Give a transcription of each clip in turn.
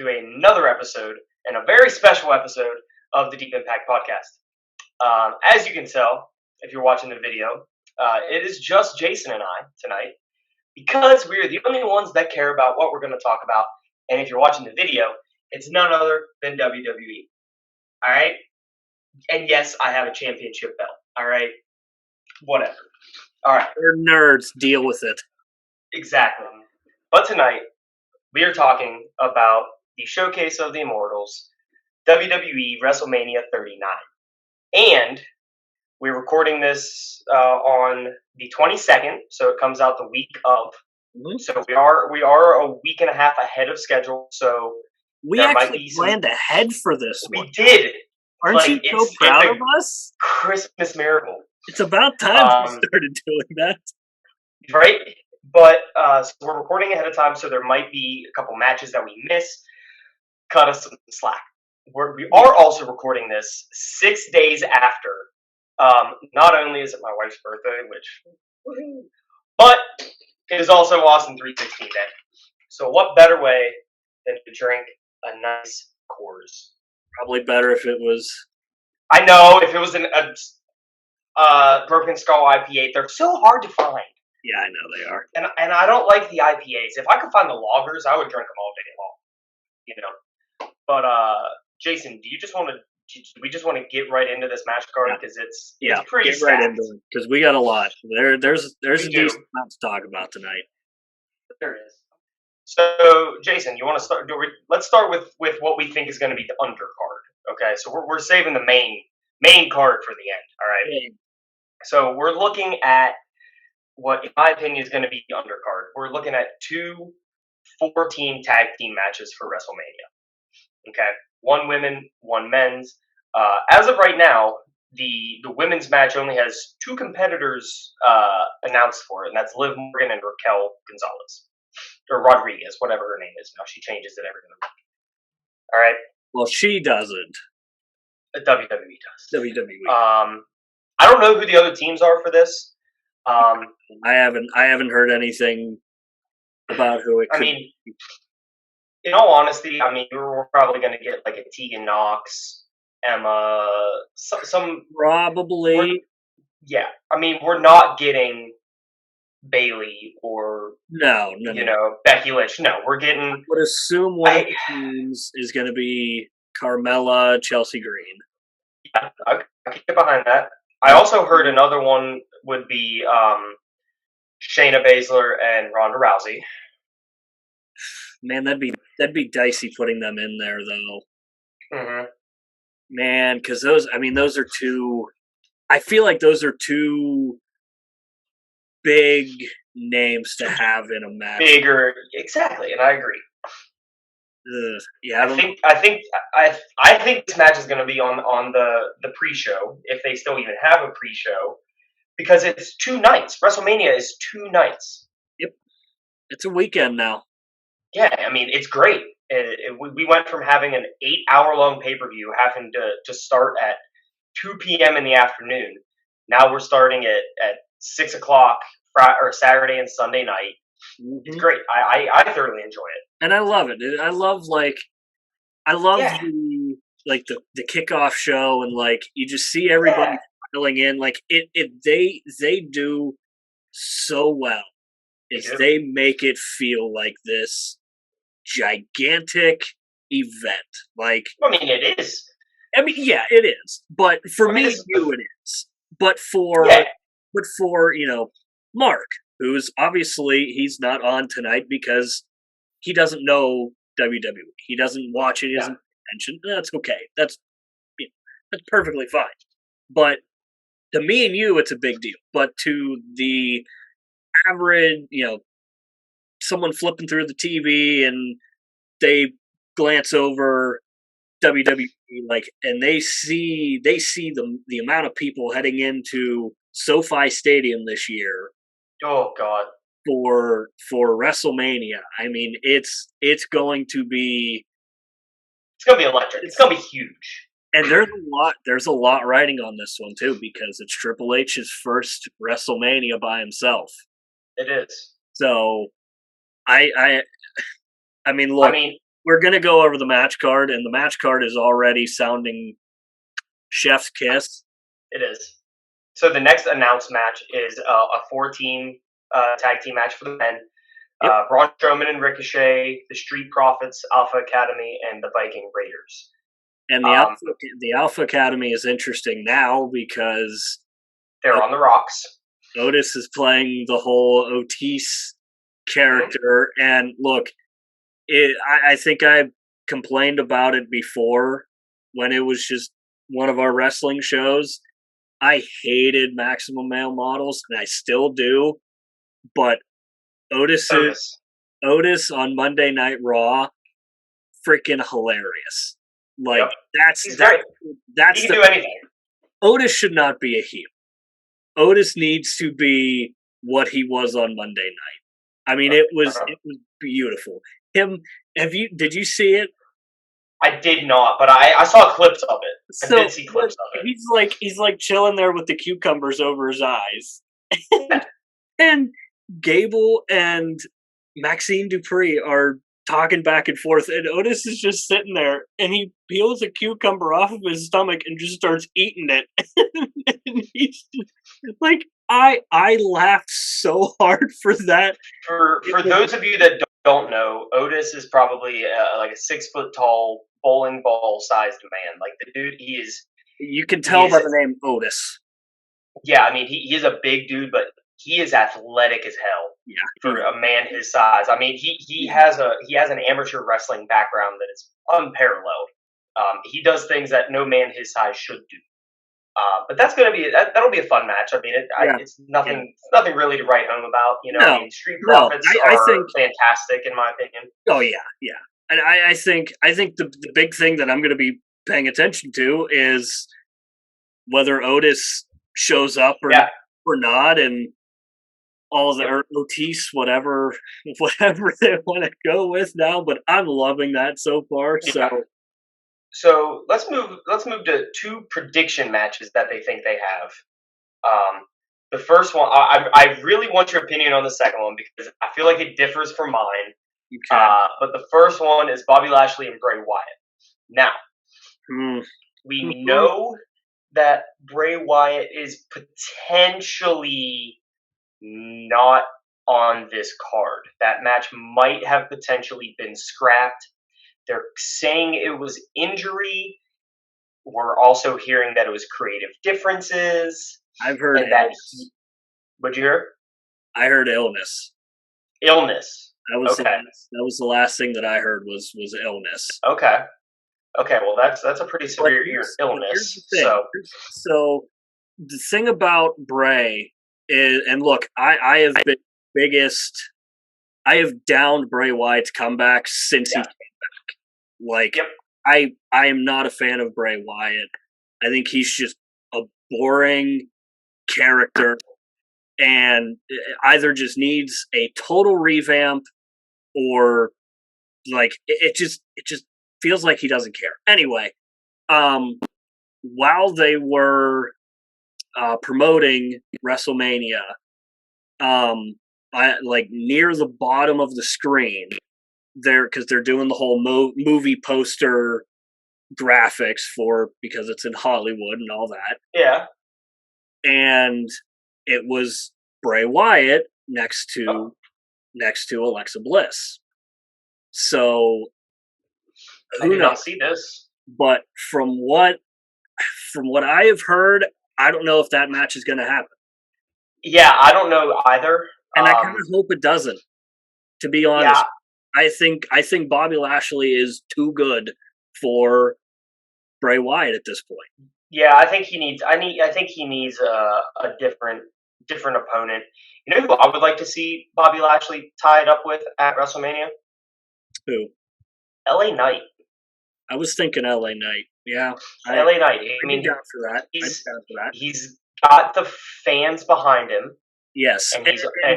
to another episode, and a very special episode of the Deep Impact Podcast. As you can tell, if you're watching the video, it is just Jason and I tonight, because we're the only ones that care about what we're going to talk about. And if you're watching the video, it's none other than WWE. All right? And yes, I have a championship belt. All right? Whatever. All right. We're nerds. Deal with it. Exactly. But tonight, we are talking about the Showcase of the Immortals, WWE WrestleMania 39. And we're recording this on the 22nd, so it comes out the week of. Mm-hmm. So we are a week and a half ahead of schedule. So we actually planned ahead for this one. We did. Aren't you so proud of us? Christmas miracle. It's about time we started doing that. Right? But so we're recording ahead of time, so there might be a couple matches that we miss. Cut us some slack. We are also recording this 6 days after. Not only is it my wife's birthday, but it is also Austin 316 Day. So what better way than to drink a nice Coors? Probably better if it was. I know, if it was a Broken Skull IPA. They're so hard to find. Yeah, I know they are. And I don't like the IPAs. If I could find the lagers, I would drink them all day long. You know. But Jason, do we just want to get right into this match card because it's pretty get right into it because we got a lot. There's a decent amount to talk about tonight. There is. So Jason, you want to start? Let's start with what we think is going to be the undercard. Okay, so we're saving the main card for the end. All right. Yeah. So we're looking at what, in my opinion, is going to be the undercard. We're looking at 2 4-team tag team matches for WrestleMania. Okay, 1 women, 1 men's. As of right now, the women's match only has 2 competitors announced for it, and that's Liv Morgan and Raquel Gonzalez. Or Rodriguez, whatever her name is now. She changes it every week. All right? Well, she doesn't. WWE does. WWE. I don't know who the other teams are for this. I haven't heard anything about who it could be. In all honesty, we're probably going to get like a Tegan Nox, Emma, some probably. Yeah, we're not getting Bailey or no, Becky Lynch. No, we're getting. I would assume one of the teams is going to be Carmella, Chelsea Green. Yeah, I can get behind that. I also heard another one would be Shayna Baszler and Ronda Rousey. Man, that'd be dicey putting them in there though. Mm-hmm. Man, because those are 2. I feel like those are 2 big names to have in a match. Bigger, exactly, and I agree. Yeah, I think this match is going to be on the pre-show, if they still even have a pre-show, because it's 2 nights. WrestleMania is 2 nights. Yep, it's a weekend now. Yeah, it's great. We went from having an 8-hour-long pay-per-view having to start at 2 p.m. in the afternoon. Now we're starting at 6 o'clock or Saturday and Sunday night. Mm-hmm. It's great. I thoroughly enjoy it. And I love it. I love the kickoff show, and you just see everybody filling in. They do so well. They make it feel like this gigantic event. It is. Yeah, it is. But for me, it is. But for Mark, who's obviously he's not on tonight because he doesn't know WWE. He doesn't watch it. He doesn't pay attention. That's okay. That's perfectly fine. But to me and you, it's a big deal. But to the average, someone flipping through the TV and they glance over WWE, and they see the amount of people heading into SoFi Stadium this year. Oh God. For WrestleMania, it's going to be electric. It's going to be huge. And there's a lot riding on this one too, because it's Triple H's first WrestleMania by himself. It is. So, look. we're gonna go over the match card, and the match card is already sounding chef's kiss. It is. So the next announced match is a 4-team tag team match for the men. Yep. Braun Strowman and Ricochet, the Street Profits, Alpha Academy, and the Viking Raiders. And the Alpha Academy is interesting now because they're on the rocks. Otis is playing the whole Otis character, and look, I think I complained about it before when it was just one of our wrestling shows. I hated Maximum Male Models, and I still do, but Otis on Monday Night Raw, freaking hilarious. Like, that's he can do anything. Otis should not be a heel. Otis needs to be what he was on Monday night. I mean, it was beautiful. Did you see it? I did not, but I saw clips of it. I did see clips of it. He's like chilling there with the cucumbers over his eyes. And Gable and Maxine Dupree are talking back and forth, and Otis is just sitting there, and he peels a cucumber off of his stomach and just starts eating it. And he's just, like, I laughed so hard for that. For those of you that don't know, Otis is probably like a 6 foot tall bowling ball sized man. Like, the dude, he is. You can tell by the name Otis. Yeah, I mean, he is a big dude, but he is athletic as hell. Yeah, for a man his size. I mean, he has an amateur wrestling background that is unparalleled. He does things that no man his size should do. But that'll be a fun match. I mean, it's nothing really to write home about. You know, I mean, Street Profits are fantastic in my opinion. Oh yeah, and I think the big thing that I'm going to be paying attention to is whether Otis shows up or not, and all the Otis, whatever they want to go with now. But I'm loving that so far. Yeah. So let's move to 2 prediction matches that they think they have. The first one, I really want your opinion on the second one because I feel like it differs from mine. Okay. But the first one is Bobby Lashley and Bray Wyatt. Now, we know that Bray Wyatt is potentially not on this card. That match might have potentially been scrapped. They're saying it was injury. We're also hearing that it was creative differences. I've heard illness. What'd you hear? I heard illness. Illness. That was the last thing that I heard was illness. Okay. Well, that's a pretty severe illness. So the thing about Bray is, and look, I have been I have downed Bray Wyatt's comeback since he came back. Like, I am not a fan of Bray Wyatt. I think he's just a boring character and either just needs a total revamp or like it just feels like he doesn't care. Anyway, while they were promoting WrestleMania, like near the bottom of the screen, because they're doing the whole movie poster graphics because it's in Hollywood and all that. Yeah. And it was Bray Wyatt next to Alexa Bliss. So I did not see this. But from what I have heard, I don't know if that match is going to happen. Yeah, I don't know either. And I kind of hope it doesn't. To be honest, I think Bobby Lashley is too good for Bray Wyatt at this point. Yeah, I think he needs a different opponent. You know who I would like to see Bobby Lashley tied up with at WrestleMania? Who? LA Knight. I was thinking LA Knight. Yeah. LA Knight. I mean, down for that. He's got the fans behind him. Yes. And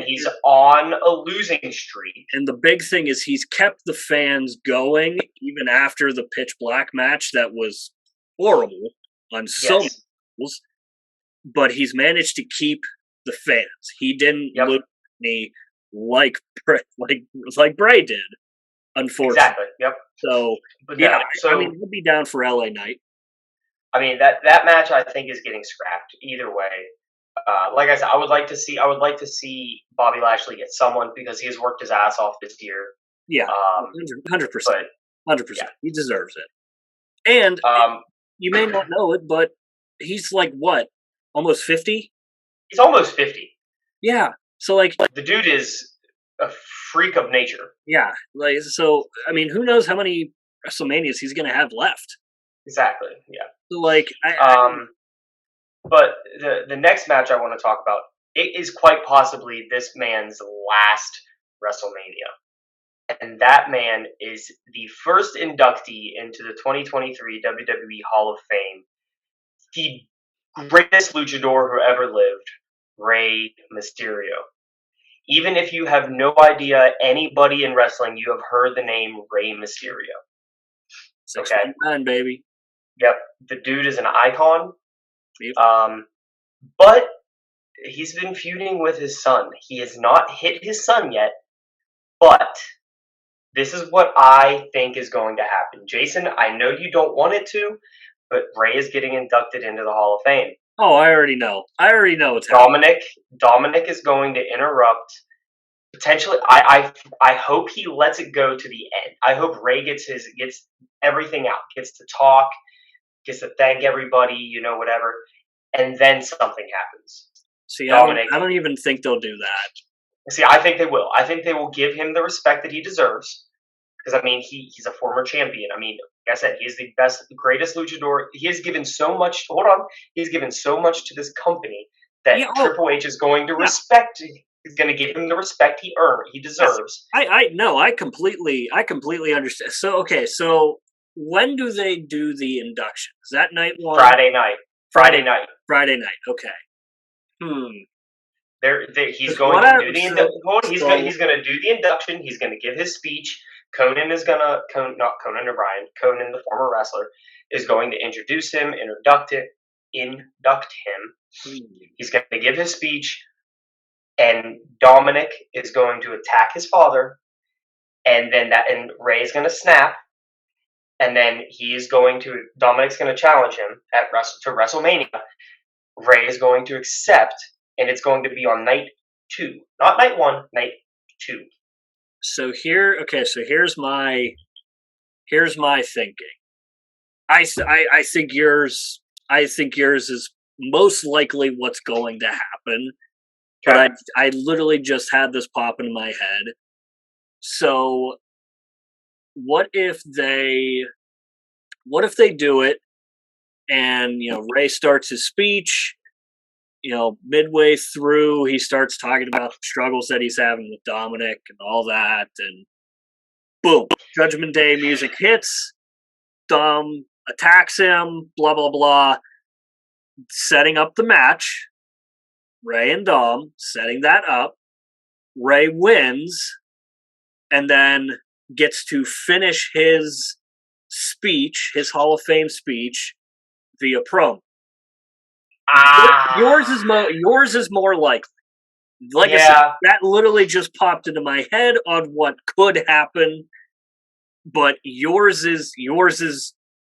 he's on a losing streak. And the big thing is he's kept the fans going even after the Pitch Black match that was horrible on so many levels. But he's managed to keep the fans. He didn't look at me like Bray did. unfortunately. Exactly. Yep. So But yeah, no. I So mean, we'll be down for LA Knight. I mean that match I think is getting scrapped either way. Like I said, I would like to see Bobby Lashley get someone because he has worked his ass off this year. Yeah, Um, 100%, but 100%. yeah, He deserves it. And um, you may not know it, but he's like what, almost 50? he's almost 50. Yeah. So like, The dude is a freak of nature. yeah, like so. I mean, who knows how many WrestleManias he's gonna have left? Exactly. Yeah. So like, Um, but the next match I want to talk about, it is quite possibly this man's last WrestleMania, and that man is the first inductee into the 2023 WWE Hall of Fame, the greatest luchador who ever lived, Rey Mysterio. Even if you have no idea anybody in wrestling, you have heard the name Rey Mysterio. Okay. 619, baby. Yep. The dude is an icon. Yep. But he's been feuding with his son. He has not hit his son yet, but this is what I think is going to happen. Jason, I know you don't want it to, but Ray is getting inducted into the Hall of Fame. Oh, I already know. I already know what's happening. Dominic is going to interrupt. Potentially, I hope he lets it go to the end. I hope Ray gets everything out, gets to talk, gets to thank everybody, whatever, and then something happens. See, Dominic, I don't even think they'll do that. see, I think they will. I think they will give him the respect that he deserves. Because I mean, he's a former champion. I mean, like I said, he is the best, greatest luchador. He has given so much. Hold on, he's given so much to this company that Yeah. Triple H is going to Yeah. respect. He's going to give him the respect he earned. He deserves. I no, I completely understand. So okay, so when do they do the induction? Is that night one? Friday night. Friday night. Friday night. Okay. He's going to do the induction. He's going to do the induction. He's going to give his speech. Conan is going to not Conan O'Brien. Conan, the former wrestler, is going to introduce him, induct him. He's going to give his speech, and Dominic is going to attack his father, and Ray is going to snap, and then Dominic's going to challenge him to WrestleMania. Ray is going to accept, and it's going to be on night 2, not night 1, night 2. So here's my thinking. I think yours is most likely what's going to happen. Okay. But I literally just had this pop into my head. So what if they do it and Ray starts his speech, midway through he starts talking about the struggles that he's having with Dominic and all that, and boom, Judgment Day music hits, Dom attacks him, blah blah blah, setting up the match. Ray and Dom setting that up. Ray wins and then gets to finish his speech, his Hall of Fame speech, via promo. Yours is more likely. Like I said, that literally just popped into my head on what could happen, but yours is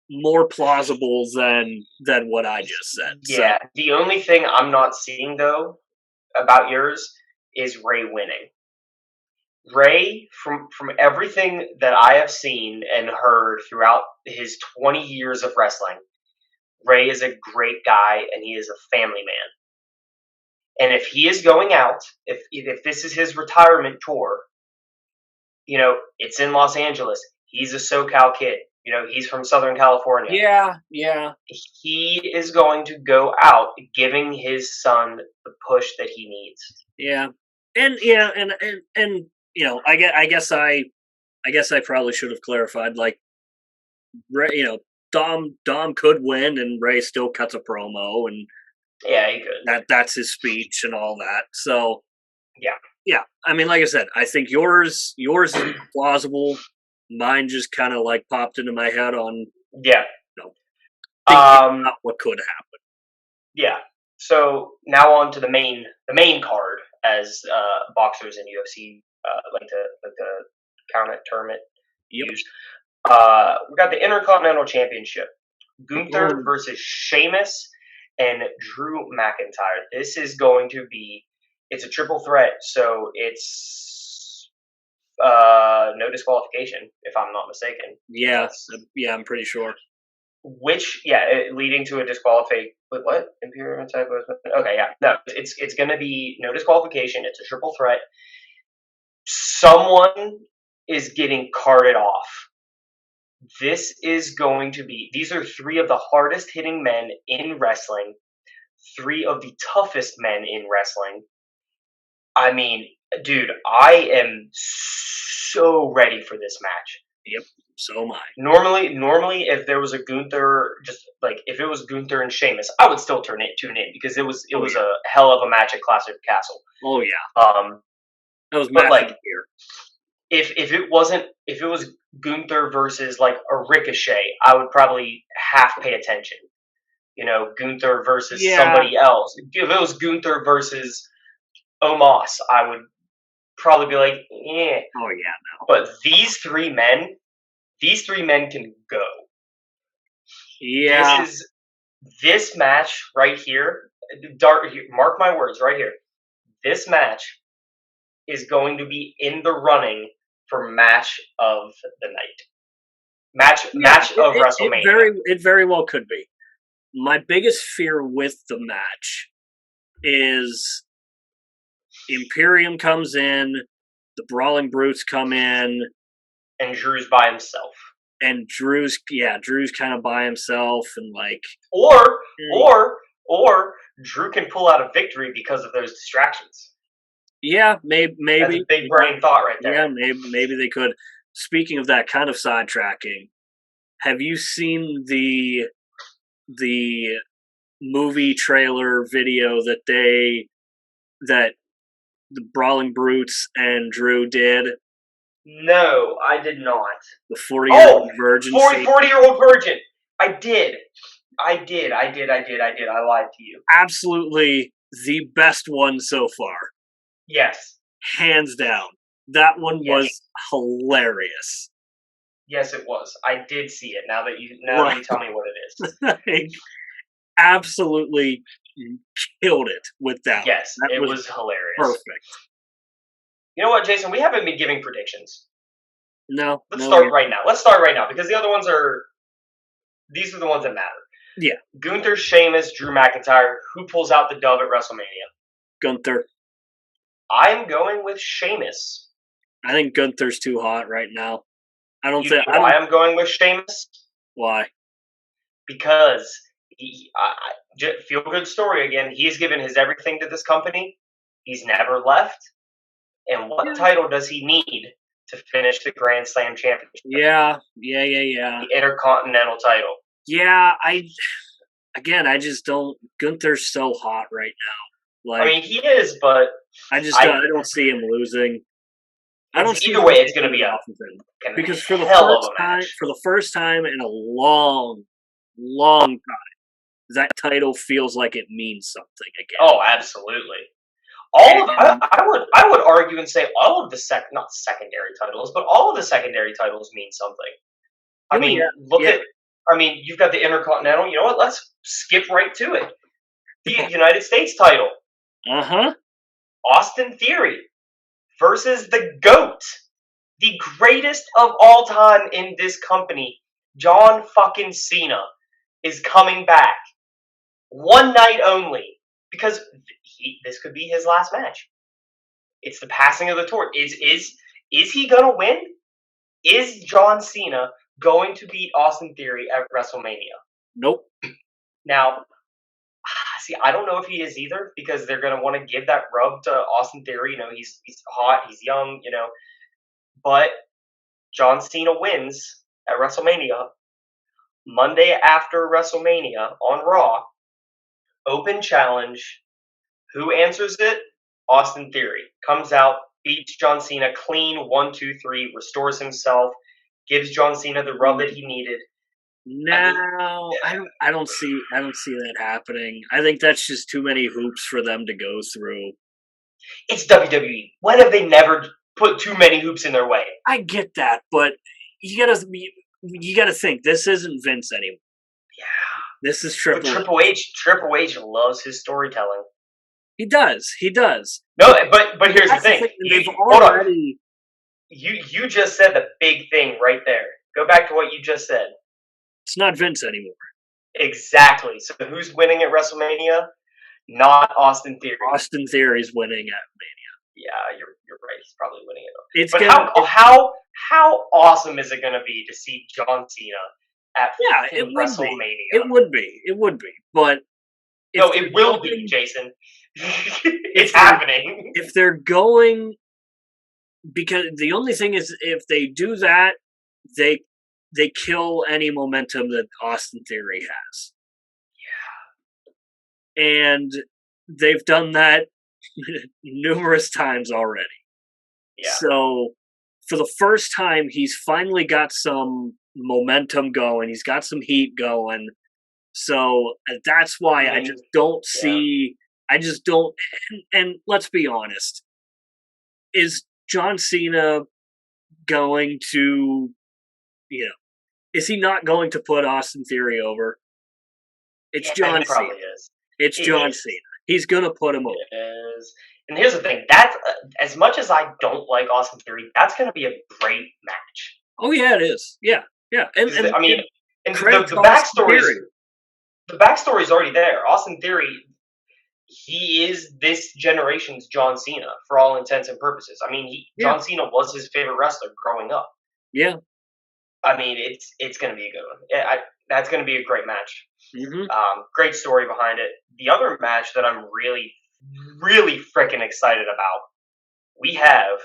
more plausible than what I just said. Yeah. So. The only thing I'm not seeing though about yours is Ray winning. Ray, from everything that I have seen and heard throughout his 20 years of wrestling, Ray is a great guy and he is a family man. And if he is going out, if this is his retirement tour, it's in Los Angeles. He's a SoCal kid. He's from Southern California. Yeah. He is going to go out giving his son the push that he needs. Yeah. And I guess I probably should have clarified, like, Ray, Dom could win and Ray still cuts a promo, and yeah, he could. That's his speech and all that. So yeah. I mean, like I said, I think yours is plausible. Mine just kind of like popped into my head on about what could happen. Yeah. So now on to the main card, as boxers and UFC like to term it. Yep. We got the Intercontinental Championship. Gunther Mm. versus Sheamus and Drew McIntyre. This is going to be, it's a triple threat, so it's no disqualification, if I'm not mistaken. Yeah, I'm pretty sure. Leading to a disqualification. Wait, what? Imperial type of. Okay, yeah. No, it's going to be no disqualification. It's a triple threat. Someone is getting carted off. This is going to be. These are three of the hardest hitting men in wrestling. Three of the toughest men in wrestling. I mean, dude, I am so ready for this match. Yep, so am I. Normally, if there was a Gunther, just like if it was Gunther and Sheamus, I would still tune in because it was a hell of a match at Clash of the Castle. Oh yeah, that was but like here. If it was Gunther versus like a Ricochet, I would probably half pay attention. You know, Gunther versus somebody else. If it was Gunther versus Omos, I would probably be like, yeah. Oh yeah, no. But these three men can go. Yeah. This match right here, mark my words right here. This match is going to be in the running for match of the night. Match of WrestleMania. It very well could be. My biggest fear with the match is Imperium comes in, the Brawling Brutes come in, and Drew's by himself. And Drew's kind of by himself, and like, or Drew can pull out a victory because of those distractions. Yeah, maybe. That's a big brain thought right there. Yeah, maybe they could. Speaking of that kind of sidetracking, have you seen the movie trailer video that the Brawling Brutes and Drew did? No, I did not. The 40-year-old virgin. 40-year-old virgin. I did. I lied to you. Absolutely the best one so far. Yes. Hands down. That one was hilarious. Yes, it was. I did see it. Now that you tell me what it is. Like, absolutely killed it with that. Yes, it was hilarious. Perfect. You know what, Jason? We haven't been giving predictions. No. Let's start right now. Because the other ones these are the ones that matter. Yeah. Gunther, Sheamus, Drew McIntyre. Who pulls out the dub at WrestleMania? Gunther. I'm going with Sheamus. I think Gunther's too hot right now. I'm going with Sheamus? Why? Because feel good story again. He's given his everything to this company. He's never left. And what title does he need to finish the Grand Slam Championship? Yeah. The Intercontinental title. Yeah, I just don't. Gunther's so hot right now. Like, I mean, he is, but I don't see him losing. I don't see either way. It's going to be because for the first time in a long time, that title feels like it means something again. Oh, absolutely. I would argue and say all of the not secondary titles, but all of the secondary titles mean something. I mean, you've got the Intercontinental. You know what? Let's skip right to it. The United States title. Austin Theory versus the GOAT, the greatest of all time in this company, John fucking Cena, is coming back. One night only. Because this could be his last match. It's the passing of the torch. Is he gonna win? Is John Cena going to beat Austin Theory at WrestleMania? Nope. Now, see, I don't know if he is either, because they're gonna want to give that rub to Austin Theory. You know, he's hot, he's young, you know. But John Cena wins at WrestleMania. Monday after WrestleMania on Raw. Open challenge. Who answers it? Austin Theory. Comes out, beats John Cena clean, 1, 2, 3, restores himself, gives John Cena the rub that he needed. No, I don't see that happening. I think that's just too many hoops for them to go through. It's WWE. When have they never put too many hoops in their way? I get that, but you gotta think this isn't Vince anymore. Yeah. This is But Triple H. Triple H loves his storytelling. He does. He does. No, but here's the That's the thing. thing. They've Hold on. already. You just said the big thing right there. Go back to what you just said. It's not Vince anymore. Exactly. So who's winning at WrestleMania? Not Austin Theory. Austin Theory's winning at Mania. Yeah, you're right. He's probably winning it. It's But gonna. how awesome is it going to be to see John Cena at It would be. WrestleMania? It would be. It would be. But no, it will be, Jason. It's happening. If they're going, because the only thing is, if they do that, they kill any momentum that Austin Theory has. Yeah. And they've done that numerous times already. Yeah. So for the first time, he's finally got some momentum going. He's got some heat going. So that's why I just don't see. I just don't. And let's be honest. Is John Cena going to, is he not going to put Austin Theory over? It's John Cena. It's John Cena. He's going to put him over. It is. And here's the thing. That's as much as I don't like Austin Theory, that's going to be a great match. Oh yeah, it is. Yeah. And I mean, the backstory is already there. Austin Theory, he is this generation's John Cena for all intents and purposes. I mean, John Cena was his favorite wrestler growing up. Yeah. I mean, it's going to be a good one. That's going to be a great match. Mm-hmm. Great story behind it. The other match that I'm really, really freaking excited about, we have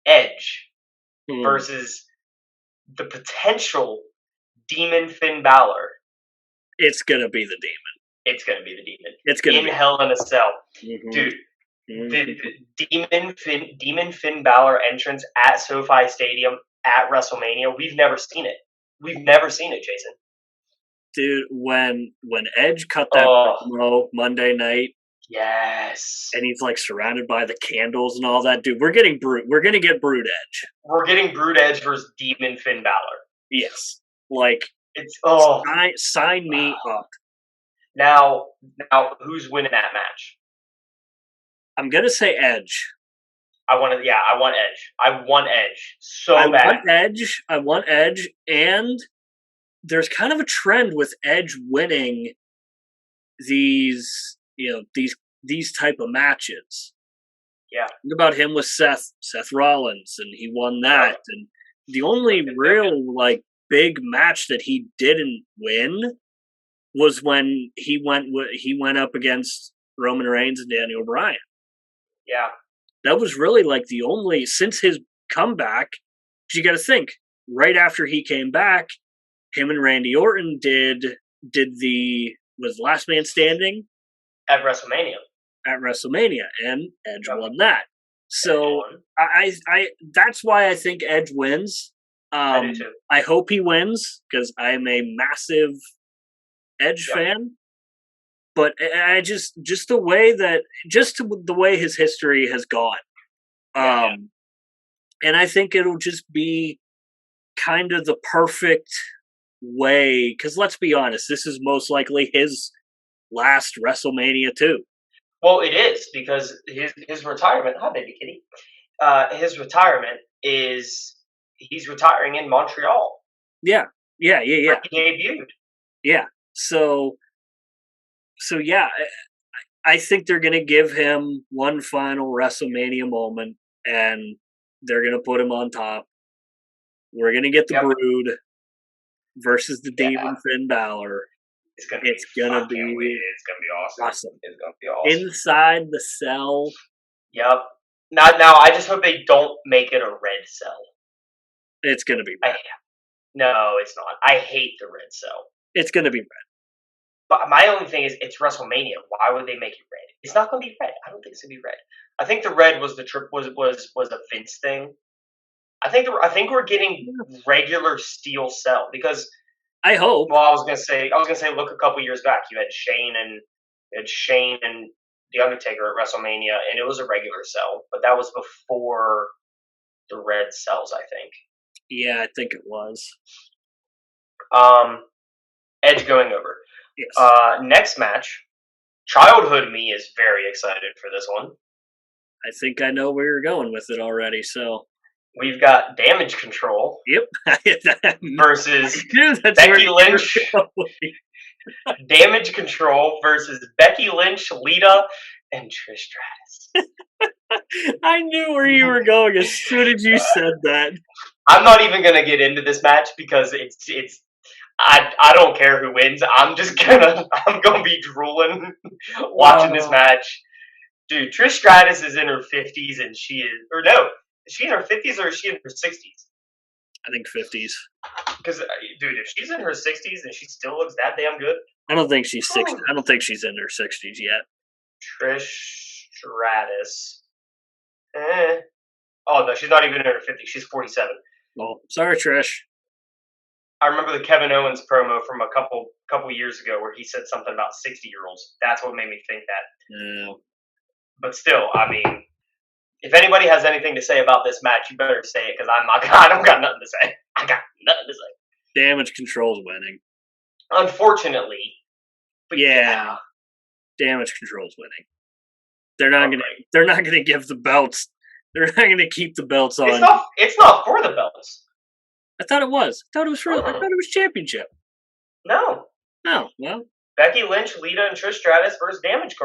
Edge versus the potential Demon Finn Balor. It's going to be the Demon. It's going to be the Demon. It's going to be Hell in a Cell. Mm-hmm. Dude, the Demon Finn Balor entrance at SoFi Stadium at WrestleMania, we've never seen it. We've never seen it, Jason. Dude, when Edge cut that promo Monday night, yes, and he's like surrounded by the candles and all that, dude, we're gonna get Brood Edge. We're getting Brood Edge versus Demon Finn Balor. Yes, like it's sign me up. Now, who's winning that match? I'm gonna say Edge. I want Edge. I want Edge so bad. I want Edge, and there's kind of a trend with Edge winning these type of matches. Yeah. Think about him with Seth Rollins, and he won that. And the only real big match that he didn't win was when he went up against Roman Reigns and Daniel Bryan. Yeah. That was really the only, since his comeback. You got to think, right after he came back, him and Randy Orton did the Last Man Standing at WrestleMania. And Edge won that. So I that's why I think Edge wins. I do too. I hope he wins because I am a massive Edge fan. But I just the way his history has gone. And I think it'll just be kind of the perfect way, because let's be honest, this is most likely his last WrestleMania too. Well, it is, because his retirement. Hi, baby kitty. His retirement is he's retiring in Montreal. Yeah. He debuted. Yeah. So yeah, I think they're going to give him one final WrestleMania moment, and they're going to put him on top. We're going to get the Brood versus the Demon Finn Balor. It's gonna be awesome. It's gonna be awesome. Inside the cell. Yep. Now I just hope they don't make it a red cell. It's gonna be red. No, it's not. I hate the red cell. It's gonna be red. But my only thing is, it's WrestleMania. Why would they make it red? It's not gonna be red. I don't think it's gonna be red. I think the red was was a Vince thing. I think we're getting regular steel cell, because I hope. Well, I was gonna say, look a couple years back, you had Shane and the Undertaker at WrestleMania, and it was a regular cell, but that was before the red cells, I think. Yeah, I think it was. Edge going over. Yes. Next match, childhood me is very excited for this one. I think I know where you're going with it already, so. We've got Damage Control Yep. I versus knew that's where Becky you were Lynch. going. Damage Control versus Becky Lynch, Lita, and Trish Stratus. I knew where you were going as soon as you said that. I'm not even gonna get into this match because it's I don't care who wins. I'm gonna be drooling watching this match. Dude, Trish Stratus is in her 50s and is she in her 50s or is she in her 60s? I think 50s. Because, dude, if she's in her 60s and she still looks that damn good, I don't think she's 60. I don't think she's in her 60s yet. Trish Stratus. Oh no, she's not even in her 50s. She's 47. Well, sorry, Trish. I remember the Kevin Owens promo from a couple years ago where he said something about 60-year-olds. That's what made me think that. Yeah. But still, I mean, if anybody has anything to say about this match, you better say it because I don't got nothing to say. I got nothing to say. Damage Control's winning. Unfortunately. But yeah. Damage Control's winning. They're not gonna give the belts. They're not gonna keep the belts on. It's not for the belts. I thought it was. I thought it was championship. No. Oh, well. Becky Lynch, Lita, and Trish Stratus versus Damage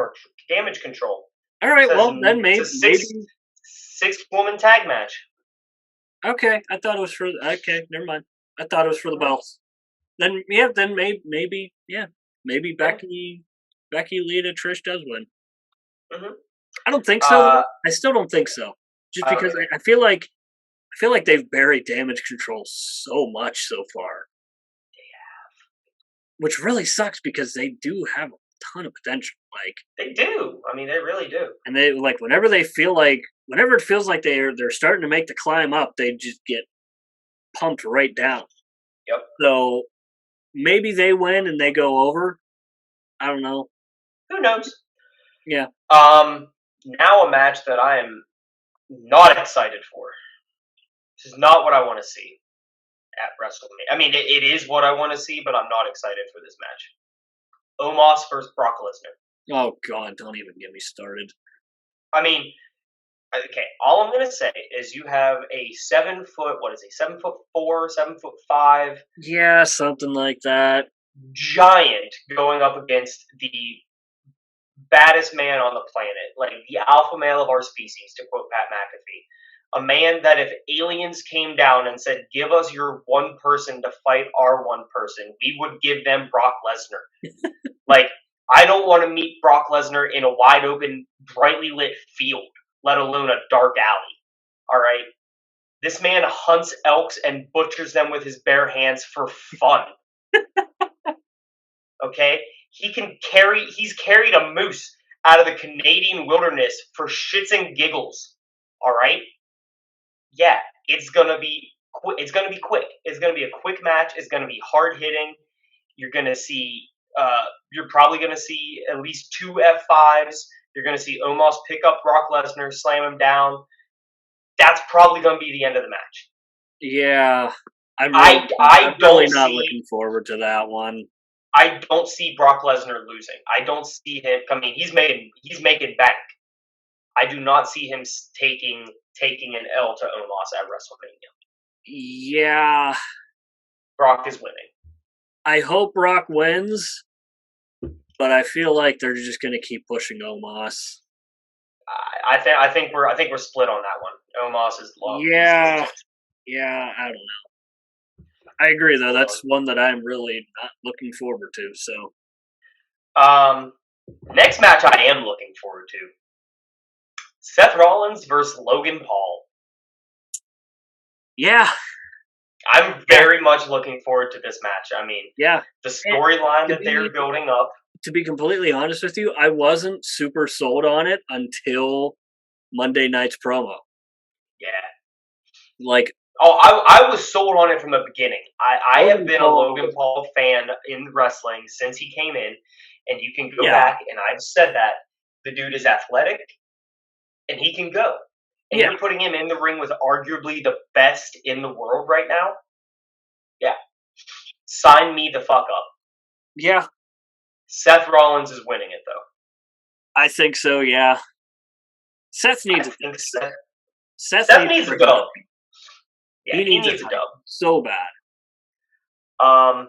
Control. All right, well, then maybe. It's a six-woman tag match. Okay, I thought it was for. Okay, never mind. I thought it was for the belts. Then, yeah, then maybe Becky, Lita, Trish does win. Mm-hmm. I don't think so. I still don't think so. Just because I feel like they've buried Damage Control so much so far. They have. Which really sucks because they do have a ton of potential. Like they do. I mean, they really do. And they whenever it feels like they're starting to make the climb up, they just get pumped right down. Yep. So maybe they win and they go over. I don't know. Who knows? Yeah. Now a match that I am not excited for. This is not what I want to see at WrestleMania. I mean, it is what I want to see, but I'm not excited for this match. Omos versus Brock Lesnar. Oh God! Don't even get me started. I mean, okay. All I'm gonna say is you have a 7 foot. What is he? 7'4", 7'5". Yeah, something like that. Giant going up against the baddest man on the planet, like the alpha male of our species, to quote Pat McAfee. A man that if aliens came down and said, give us your one person to fight our one person, we would give them Brock Lesnar. Like, I don't want to meet Brock Lesnar in a wide open, brightly lit field, let alone a dark alley. All right? This man hunts elks and butchers them with his bare hands for fun. Okay? He's carried a moose out of the Canadian wilderness for shits and giggles. All right? Yeah, it's gonna be quick. It's gonna be a quick match. It's gonna be hard hitting. You're gonna see. You're probably gonna see at least 2 F5s. You're gonna see Omos pick up Brock Lesnar, slam him down. That's probably gonna be the end of the match. Yeah, I'm really not looking forward to that one. I don't see Brock Lesnar losing. I don't see him. I mean, he's making bank. I do not see him taking an L to Omos at WrestleMania. Yeah, Brock is winning. I hope Brock wins, but I feel like they're just going to keep pushing Omos. I think we're split on that one. Omos is low. Yeah, I don't know. I agree, though. That's one that I'm really not looking forward to. So, next match I am looking forward to: Seth Rollins versus Logan Paul. Yeah, I'm very much looking forward to this match. I mean, yeah, the storyline that they're building up. To be completely honest with you, I wasn't super sold on it until Monday night's promo. Yeah, like. Oh, I was sold on it from the beginning. I have been a Logan Paul fan in wrestling since he came in, and you can go back, and I've said that the dude is athletic, and he can go. and you're putting him in the ring with arguably the best in the world right now, yeah, sign me the fuck up. Yeah. Seth Rollins is winning it, though. I think so, yeah. Seth needs Seth needs a dub. Yeah, he needs a dub. So bad. All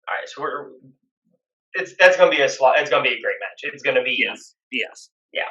right, so that's gonna be it's gonna be a great match. It's gonna be yes. Yeah.